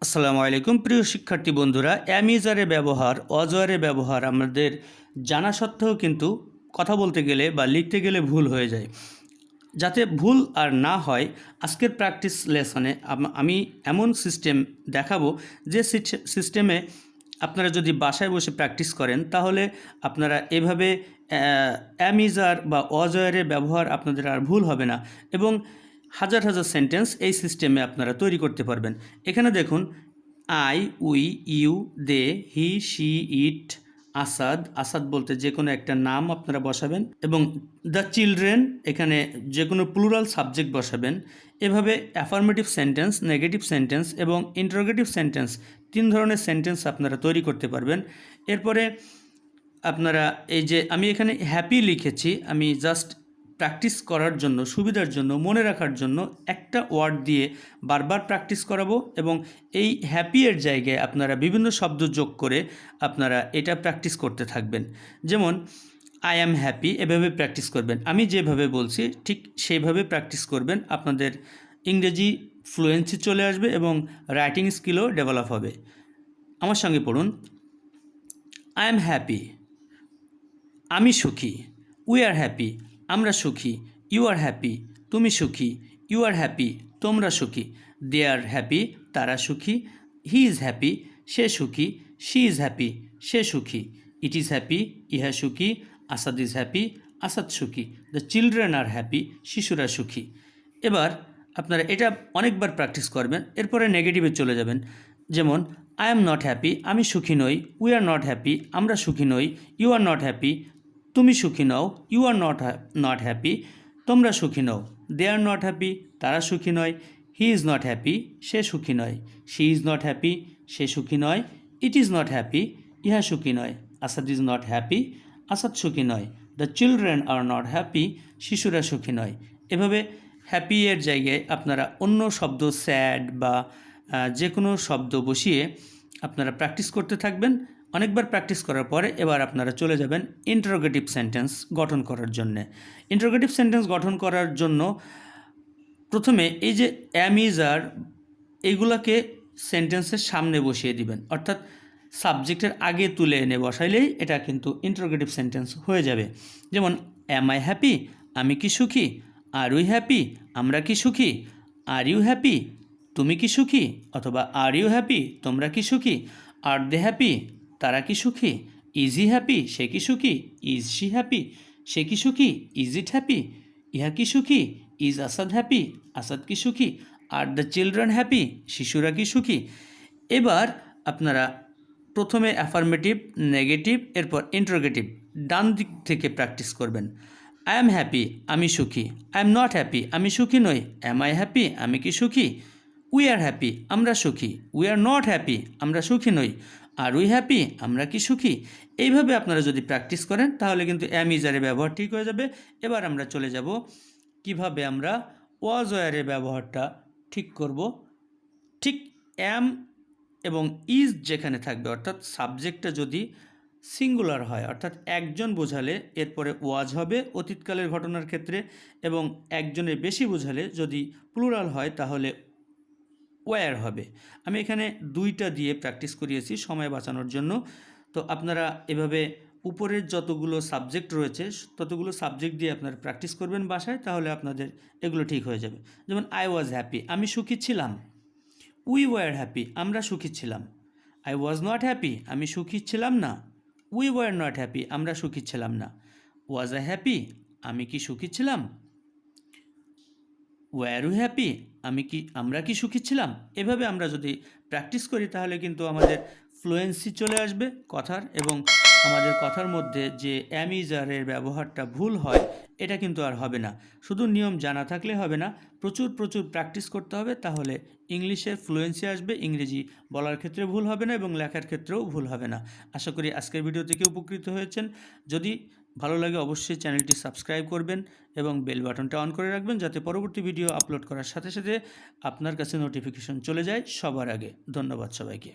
আসসালামু আলাইকুম প্রিয় শিক্ষার্থী বন্ধুরা, অ্যামিজারের ব্যবহার অজয়ের ব্যবহার আমাদের জানা সত্ত্বেও কিন্তু কথা বলতে গেলে বা লিখতে গেলে ভুল হয়ে যায়। যাতে ভুল আর না হয়, আজকের প্র্যাকটিস লেসনে আমি এমন সিস্টেম দেখাবো যে সিস্টেমে আপনারা যদি বাসায় বসে প্র্যাকটিস করেন তাহলে আপনারা এভাবে অ্যামিজার বা অজয়ের ব্যবহার আপনাদের আর ভুল হবে না এবং হাজার হাজার সেন্টেন্স এই সিস্টেমে আপনারা তৈরি করতে পারবেন। এখানে দেখুন, I, we, you, they, he, she, it, আসাদ। আসাদ বলতে যে কোনো একটা নাম আপনারা বসাবেন এবং দ্য চিলড্রেন এখানে যে কোনো প্লুরাল সাবজেক্ট বসাবেন। এভাবে অ্যাফার্মেটিভ সেন্টেন্স, নেগেটিভ সেন্টেন্স এবং ইন্টারোগেটিভ সেন্টেন্স, তিন ধরনের সেন্টেন্স আপনারা তৈরি করতে পারবেন। এরপরে আপনারা এই যে আমি এখানে হ্যাপি লিখেছি, আমি জাস্ট প্র্যাকটিস করার জন্য, সুবিধার জন্য, মনে রাখার জন্য একটা ওয়ার্ড দিয়ে বারবার প্র্যাকটিস করাবো এবং এই হ্যাপি এর জায়গায় আপনারা বিভিন্ন শব্দ যোগ করে আপনারা এটা প্র্যাকটিস করতে থাকবেন। যেমন আই অ্যাম হ্যাপি, এভাবে প্র্যাকটিস করবেন। আমি যেভাবে বলছি ঠিক সেইভাবে প্র্যাকটিস করবেন। আপনাদের ইংরেজি ফ্লুয়েন্সি চলে আসবে এবং রাইটিং স্কিলও ডেভেলপ হবে। আমার সঙ্গে পড়ুন। আই অ্যাম হ্যাপি, আমি সুখী। উই আর হ্যাপি, আমরা সুখী। ইউ আর হ্যাপি, তুমি সুখী। ইউ আর হ্যাপি, তোমরা সুখী। দে আর হ্যাপি, তারা সুখী। হি ইজ হ্যাপি, সে সুখী। শি ইজ হ্যাপি, সে সুখী। ইট ইজ হ্যাপি, ইহা সুখী। আসাদ ইজ হ্যাপি, আসাদ সুখী। দ্য চিলড্রেন আর হ্যাপি, শিশুরা সুখী। এবার আপনারা এটা অনেকবার প্র্যাকটিস করবেন। এরপরে নেগেটিভে চলে যাবেন। যেমন আই এম নট হ্যাপি, আমি সুখী নই। উই আর নট হ্যাপি, আমরা সুখী নই। ইউ আর নট হ্যাপি, তুমি সুখী নও। ইউ আর নট হ্যাপি, তোমরা সুখী নও। দে আর নট হ্যাপি, তারা সুখী নয়। হি ইজ নট হ্যাপি, সে সুখী নয়। শি ইজ নট হ্যাপি, সে সুখী নয়। ইট ইজ নট হ্যাপি, ইহা সুখী নয়। Asad is not happy, Asad সুখী নয়। The children are not happy, শিশুরা সুখী নয়। এভাবে হ্যাপি এর জায়গায় আপনারা অন্য শব্দ, স্যাড বা যে কোনো শব্দ বসিয়ে আপনারা প্র্যাকটিস করতে থাকবেন। অনেকবার প্র্যাকটিস করার পরে এবার আপনারা চলে যাবেন ইন্টারোগেটিভ সেন্টেন্স গঠন করার জন্যে। ইন্টারোগেটিভ সেন্টেন্স গঠন করার জন্য প্রথমে এই যে অ্যাম, ইজ, আর এইগুলোকে সেন্টেন্সের সামনে বসিয়ে দিবেন, অর্থাৎ সাবজেক্টের আগে তুলে এনে বসাইলেই এটা কিন্তু ইন্টারোগেটিভ সেন্টেন্স হয়ে যাবে। যেমন অ্যাম আই হ্যাপি, আমি কি সুখী। আর উই হ্যাপি, আমরা কি সুখী। আর ইউ হ্যাপি, তুমি কি সুখী। অথবা আর ইউ হ্যাপি, তোমরা কি সুখী। আর দে হ্যাপি, তারা কি সুখী। ইজ হি হ্যাপি, সে কি সুখী। ইজ শি হ্যাপি, সে কি সুখী। ইজ ইট হ্যাপি, ইহা কি সুখী। ইজ আসাদ হ্যাপি, আসাদ কি সুখী। আর দ্য চিলড্রেন হ্যাপি, শিশুরা কি সুখী। এবার আপনারা প্রথমে অ্যাফার্মেটিভ, নেগেটিভ, এরপর ইন্টারোগেটিভ ডান দিক থেকে প্র্যাকটিস করবেন। আই অ্যাম হ্যাপি, আমি সুখী। আই এম নট হ্যাপি, আমি সুখী নই। অ্যাম আই হ্যাপি, আমি কি সুখী। উই আর হ্যাপি, আমরা সুখী। উই আর নট হ্যাপি, আমরা সুখী নই। আর উই হ্যাপি, আমরা কি সুখী। এইভাবে আপনারা যদি প্র্যাকটিস করেন তাহলে কিন্তু অ্যাম, ইজ, আরের ব্যবহার ঠিক হয়ে যাবে। এবার আমরা চলে যাব কিভাবে আমরা ওয়াজ, ওয়ারের ব্যবহারটা ঠিক করব। ঠিক অ্যাম এবং ইজ যেখানে থাকবে, অর্থাৎ সাবজেক্টটা যদি সিঙ্গুলার হয়, অর্থাৎ একজন বোঝালে এরপরে ওয়াজ হবে অতীতকালের ঘটনার ক্ষেত্রে, এবং একজনের বেশি বোঝালে যদি প্লুরাল হয় তাহলে ওয়্যার হবে। আমি এখানে দুইটা দিয়ে প্র্যাকটিস করিয়েছি সময় বাঁচানোর জন্য। তো আপনারা এভাবে উপরের যতগুলো সাবজেক্ট রয়েছে ততগুলো সাবজেক্ট দিয়ে আপনারা প্র্যাকটিস করবেন বাসায়, তাহলে আপনাদের এগুলো ঠিক হয়ে যাবে। যেমন আই ওয়াজ হ্যাপি, আমি সুখী ছিলাম। উই ওয়ার হ্যাপি, আমরা সুখী ছিলাম। আই ওয়াজ নট হ্যাপি, আমি সুখী ছিলাম না। উই ওয়ার নট হ্যাপি, আমরা সুখী ছিলাম না। ওয়াজ আই হ্যাপি, আমি কি সুখী ছিলাম। ওয়ার ইউ হ্যাপি, আমরা কি সুখী ছিলাম। এভাবে আমরা যদি প্র্যাকটিস করি তাহলে কিন্তু আমাদের ফ্লুয়েন্সি চলে আসবে কথার, এবং আমাদের কথার মধ্যে যে অ্যাম, ইজ, আরের ব্যবহারটা ভুল হয় এটা কিন্তু আর হবে না। শুধু নিয়ম জানা থাকলে হবে না, প্রচুর প্রচুর প্র্যাকটিস করতে হবে, তাহলে ইংলিশের ফ্লুয়েন্সি আসবে। ইংরেজি বলার ক্ষেত্রে ভুল হবে না এবং লেখার ক্ষেত্রেও ভুল হবে না। আশা করি আজকের ভিডিও থেকে উপকৃত হয়েছেন। যদি ভালো লাগে অবশ্যই চ্যানেলটি সাবস্ক্রাইব করবেন এবং বেল বাটনটা অন করে রাখবেন, যাতে পরবর্তী ভিডিও আপলোড করার সাথে সাথে আপনার কাছে নোটিফিকেশন চলে যায় সবার আগে। ধন্যবাদ সবাইকে।